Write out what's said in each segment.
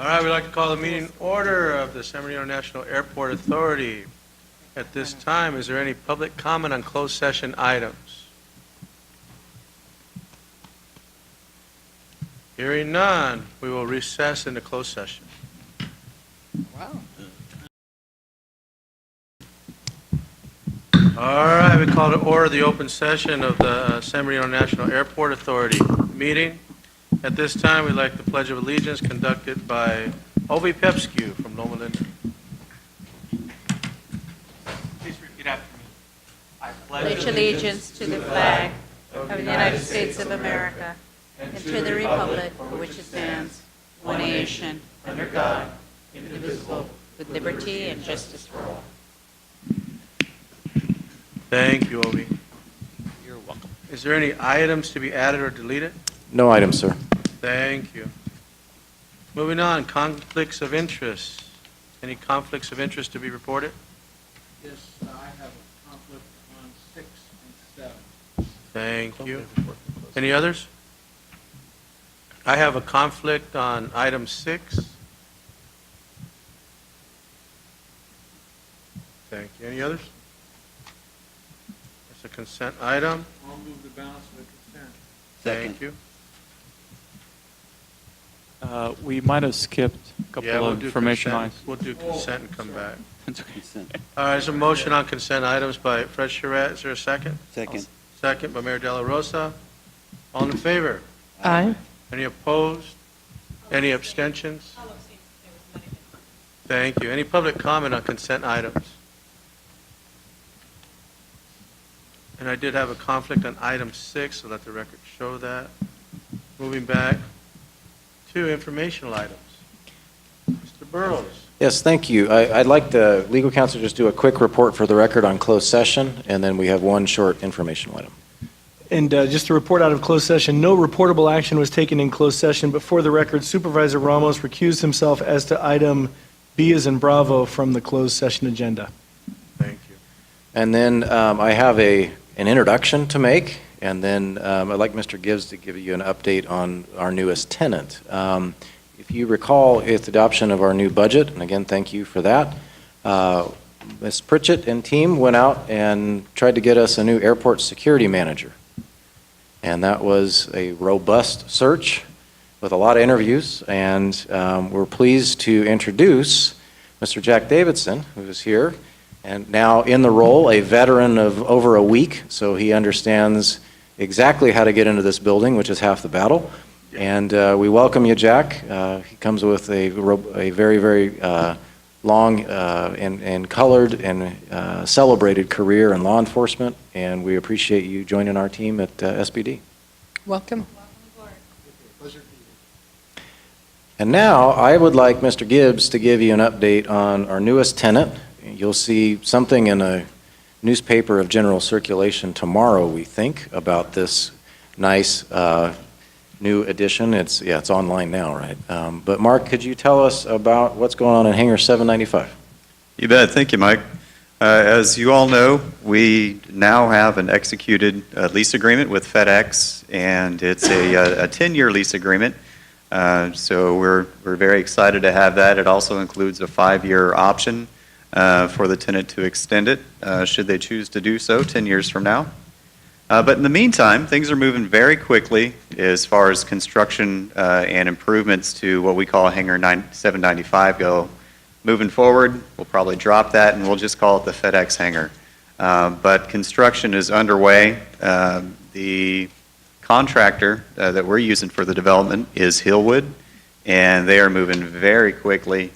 All right, we'd like to call the meeting order of the San Bernardino National Airport Authority. At this time, is there any public comment on closed session items? Hearing none, we will recess into closed session. Wow. All right, we call to order the open session of the San Bernardino National Airport Authority meeting. At this time, we'd like the Pledge of Allegiance conducted by Ovi Pepskew from Loma Linda. Please repeat after me. I Pledge allegiance to the flag of the United States of America and to the republic for which it stands, one nation, under God, indivisible, with liberty and justice for all. Thank you, Ovi. You're welcome. Is there any items to be added or deleted? No items, sir. Thank you. Moving on, conflicts of interest. Any conflicts of interest to be reported? Yes, I have a conflict on 6 and 7. Thank you. Any others? I have a conflict on item 6. Thank you. Any others? It's a consent item. I'll move the balance of the consent. Thank you. We might have skipped a couple Yeah, we'll of do information consent. items. We'll do consent and come back. It's okay. All right, there's a motion on consent items by Fred Charette. Is there a second? Second. Second by Mayor De La Rosa. All in favor? Aye. Any opposed? Any abstentions? Thank you. Any public comment on consent items? And I did have a conflict on item 6, so let the record show that. Moving back to informational items. Mr. Burrows. Yes, thank you. I'd like the legal counsel to just do a quick report for the record on closed session, and then we have one short informational item. And just to report out of closed session, no reportable action was taken in closed session, but for the record, Supervisor Ramos recused himself as to item B as in Bravo from the closed session agenda. Thank you. And then I have an introduction to make, and then I'd like Mr. Gibbs to give you an update on our newest tenant. If you recall, it's adoption of our new budget, and again, thank you for that. Ms. Pritchett and team went out and tried to get us a new airport security manager. And that was a robust search with a lot of interviews, and we're pleased to introduce Mr. Jack Davidson, who is here, and now in the role, a veteran of over a week, so he understands exactly how to get into this building, which is half the battle. And we welcome you, Jack. He comes with a very, very long and colored and celebrated career in law enforcement, and we appreciate you joining our team at SBD. Welcome. And now I would like Mr. Gibbs to give you an update on our newest tenant. You'll see something in a newspaper of general circulation tomorrow, we think, about this nice new addition. It's online now, right? But Mark, could you tell us about what's going on in Hangar 795? You bet. Thank you, Mike. As you all know, we now have an executed lease agreement with FedEx, and it's a 10-year lease agreement. So we're very excited to have that. It also includes a 5-year option for the tenant to extend it, should they choose to do so 10 years from now. But in the meantime, things are moving very quickly as far as construction and improvements to what we call Hangar 795 go. Moving forward, we'll probably drop that and we'll just call it the FedEx hangar. But construction is underway. The contractor that we're using for the development is Hillwood, and they are moving very quickly,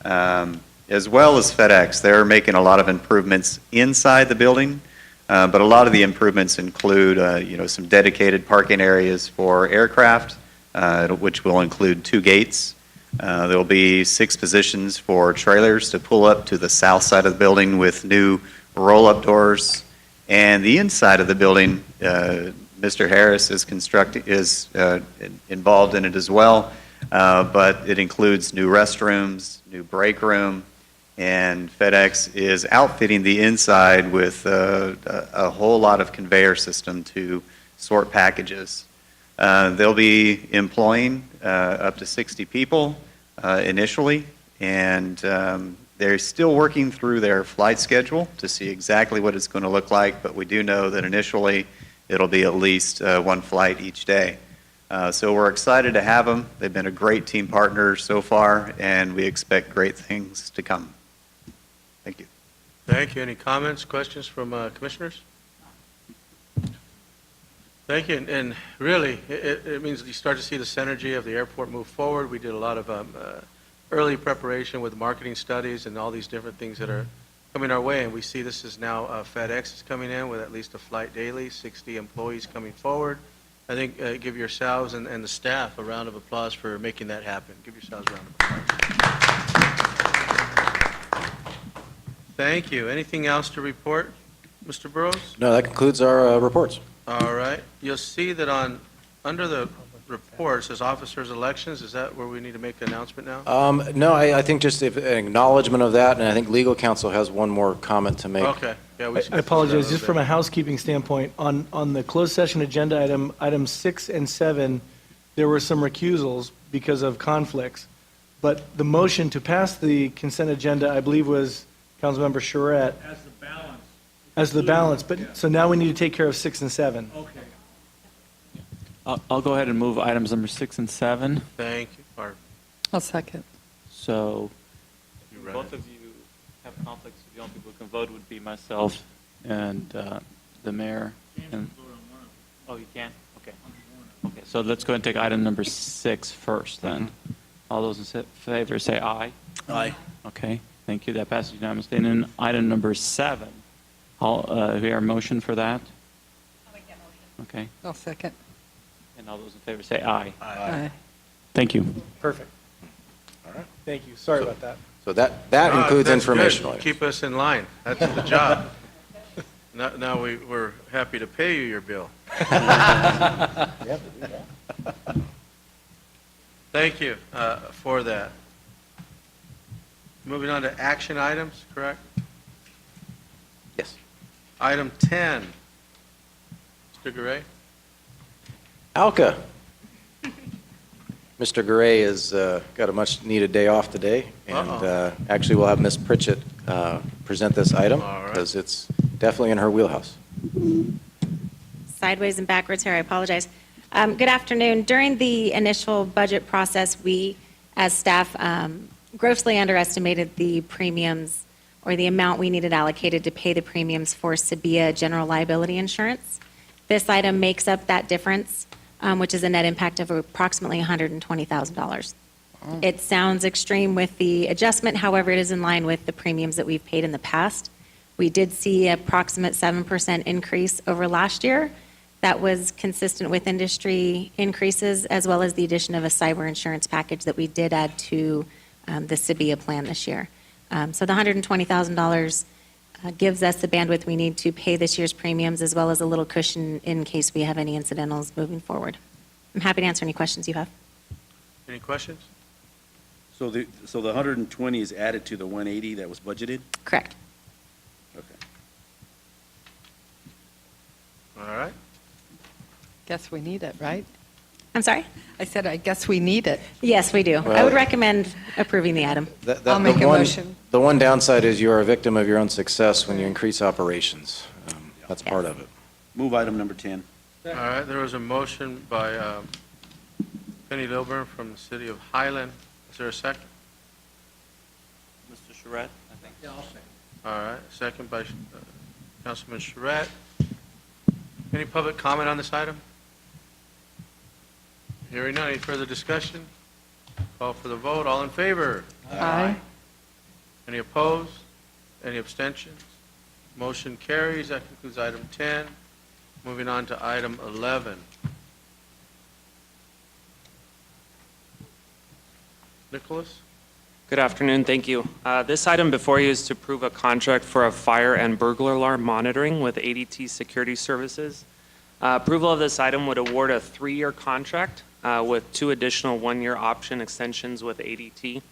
as well as FedEx. They're making a lot of improvements inside the building, but a lot of the improvements include some dedicated parking areas for aircraft, which will include 2 gates. There will be 6 positions for trailers to pull up to the south side of the building with new roll-up doors. And the inside of the building, Mr. Harris is involved in it as well, but it includes new restrooms, new break room, and FedEx is outfitting the inside with a whole lot of conveyor system to sort packages. They'll be employing up to 60 people. initially, and they're still working through their flight schedule to see exactly what it's going to look like, but we do know that initially it'll be at least one flight each day. So we're excited to have them. They've been a great team partner so far, and we expect great things to come. Thank you. Thank you. Any comments, questions from commissioners? Thank you. And really, it means you start to see the synergy of the airport move forward. We did a lot of early preparation with marketing studies and all these different things that are coming our way. And we see this is now FedEx is coming in with at least a flight daily, 60 employees coming forward. I think give yourselves and the staff a round of applause for making that happen. Give yourselves a round of applause. Thank you. Anything else to report, Mr. Burrows? No, that concludes our reports. All right. You'll see that under the report, it says officers' elections. Is that where we need to make an announcement now? No, I think just an acknowledgement of that, and I think legal counsel has one more comment to make. Okay. Yeah, we I apologize, just from a housekeeping standpoint, on the closed session agenda items 6 and 7, there were some recusals because of conflicts, but the motion to pass the consent agenda, I believe, was Councilmember Charette. As the balance. As the balance, but, so now we need to take care of 6 and 7. Okay. I'll go ahead and move items number 6 and 7. Thank you. Barb. I'll second. So You read both it. of you have conflicts. The only people who can vote would be myself and the mayor. And, oh, you can? Okay. Okay, so let's go ahead and take item number 6 first then. All those in favor say aye. Aye. Okay, thank you. That passes unanimously. And then item number 7, I'll hear a motion for that. I'll make that motion. Okay, I'll second. and all those in favor say aye. Aye. Thank you. Perfect. All right. Thank you, sorry about that. So that Ah, includes that's good. informational items. Keep us in line. That's the job. Now we're happy to pay you your bill. Thank you for that. Moving on to action items, correct? Yes. Item 10. Mr. Garay? Alka. Mr. Garay has got a much-needed day off today, and actually we'll have Ms. Pritchett present this item, All right. because it's definitely in her wheelhouse. Sideways and backwards here, I apologize. Good afternoon. During the initial budget process, we, as staff, grossly underestimated the premiums or the amount we needed allocated to pay the premiums for SBIAA general liability insurance. This item makes up that difference, which is a net impact of approximately $120,000. It sounds extreme with the adjustment, however, it is in line with the premiums that we've paid in the past. We did see approximate 7% increase over last year. That was consistent with industry increases, as well as the addition of a cyber insurance package that we did add to the SBIAA plan this year. So the $120,000 gives us the bandwidth we need to pay this year's premiums, as well as a little cushion in case we have any incidentals moving forward. I'm happy to answer any questions you have. Any questions? So the 120 is added to the 180 that was budgeted? Correct. Okay. All right. Guess we need it, right? I'm sorry? I said, I guess we need it. Yes, we do. I Well- would recommend approving the item. I'll make a motion. The one downside is you are a victim of your own success when you increase operations. That's part of it. Move item number 10. All right, there was a motion by Penny Lilburn from the city of Highland. Is there a second? Mr. Charette, I think. Yeah, I'll second. All right, second by Councilman Charette. Any public comment on this item? Hearing none, any further discussion? Call for the vote, all in favor? Aye. Any opposed? Any abstentions? Motion carries, that concludes item 10. Moving on to item 11. Nicholas? Good afternoon, thank you. This item before you is to approve a contract for a fire and burglar alarm monitoring with ADT Security Services. Approval of this item would award a 3-year contract with 2 additional 1-year option extensions with ADT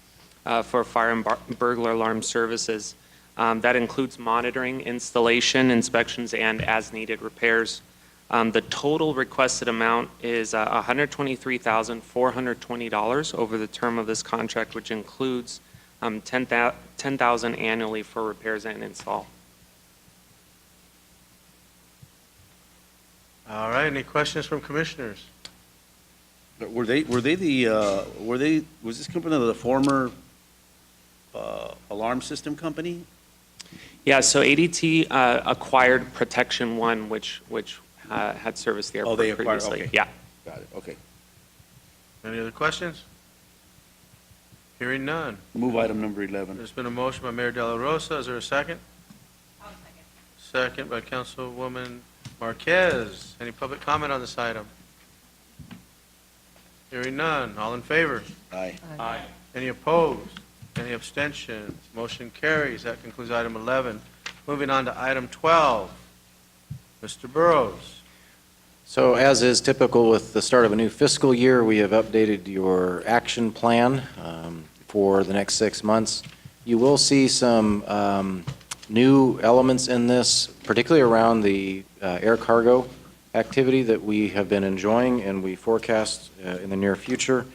for fire and burglar alarm services. That includes monitoring, installation, inspections, and as-needed repairs. The total requested amount is $123,420 over the term of this contract, which includes $10,000 annually for repairs and install. All right, any questions from commissioners? Was this company the former alarm system company? Yeah, so ADT acquired Protection One, which had serviced the Oh, airport they acquired, previously. okay. Yeah. Got it, okay. Any other questions? Hearing none. Move item number 11. There's been a motion by Mayor De La Rosa. Is there a second? Second by Councilwoman Marquez. Any public comment on this item? Hearing none. All in favor? Aye. Aye. Any opposed? Any abstentions? Motion carries. That concludes item 11. Moving on to item 12. Mr. Burrows. So as is typical with the start of a new fiscal year, we have updated your action plan for the next 6 months. You will see some new elements in this, particularly around the air cargo activity that we have been enjoying and we forecast in the near future.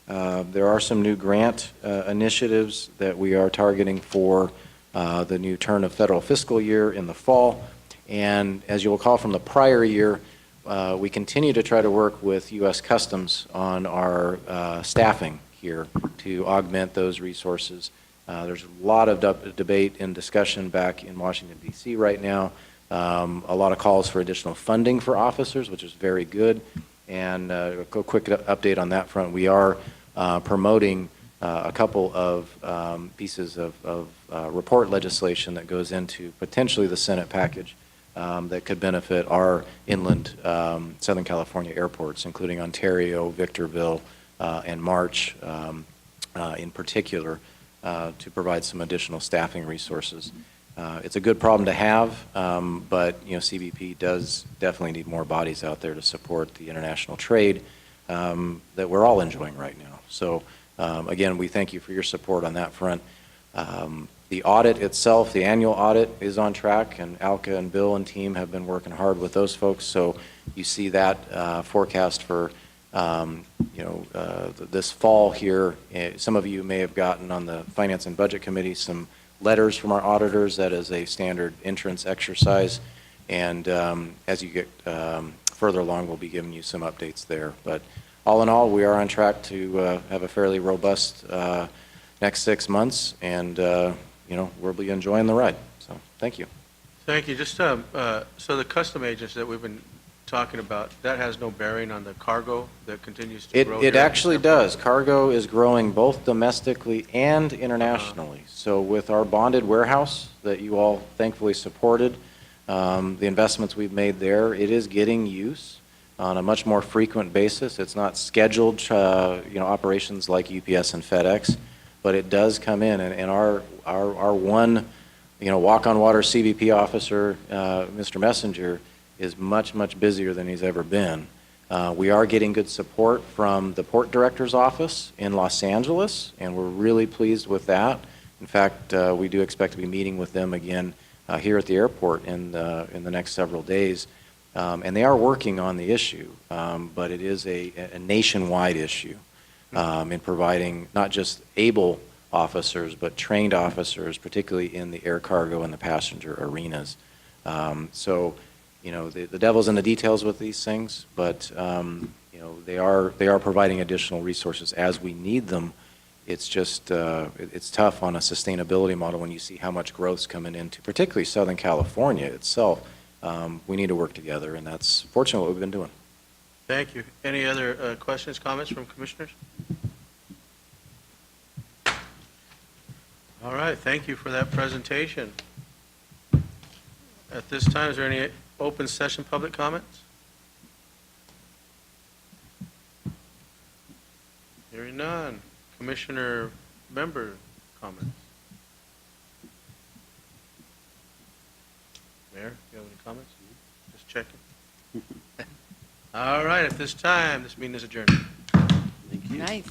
There are some new grant initiatives that we are targeting for the new turn of federal fiscal year in the fall. And as you'll recall from the prior year, we continue to try to work with U.S. Customs on our staffing here to augment those resources. There's a lot of debate and discussion back in Washington, D.C. right now. A lot of calls for additional funding for officers, which is very good. And a quick update on that front. We are promoting a couple of pieces of report legislation that goes into potentially the Senate package that could benefit our inland Southern California airports, including Ontario, Victorville, and March in particular, to provide some additional staffing resources. It's a good problem to have, but CBP does definitely need more bodies out there to support the international trade that we're all enjoying right now. So again, we thank you for your support on that front. The audit itself, the annual audit, is on track, and Alka and Bill and team have been working hard with those folks. So you see that forecast for this fall here. Some of you may have gotten on the Finance and Budget Committee some letters from our auditors. That is a standard entrance exercise. And as you get further along, we'll be giving you some updates there. But all in all, we are on track to have a fairly robust next 6 months, and we'll be enjoying the ride. So thank you. Thank you. Just so the custom agents that we've been talking about, that has no bearing on the cargo that continues to grow? It actually does. Cargo is growing both domestically and internationally. So with our bonded warehouse that you all thankfully supported, the investments we've made there, it is getting use on a much more frequent basis. It's not scheduled operations like UPS and FedEx, but it does come in. And our one walk on water CBP officer, Mr. Messenger, is much, much busier than he's ever been. We are getting good support from the Port Director's Office in Los Angeles, and we're really pleased with that. In fact, we do expect to be meeting with them again here at the airport in the next several days. And they are working on the issue, but it is a nationwide issue in providing not just able officers, but trained officers, particularly in the air cargo and the passenger arenas. So the devil's in the details with these things, but they are providing additional resources as we need them. It's just it's tough on a sustainability model when you see how much growth's coming into, particularly Southern California itself. We need to work together, and that's fortunately what we've been doing. Thank you. Any other questions, comments from commissioners? All right, thank you for that presentation. At this time, is there any open session public comments? Hearing none. Commissioner member comments? Mayor, you have any comments? Just checking. All right, at this time, this meeting is adjourned. Thank you. Nice.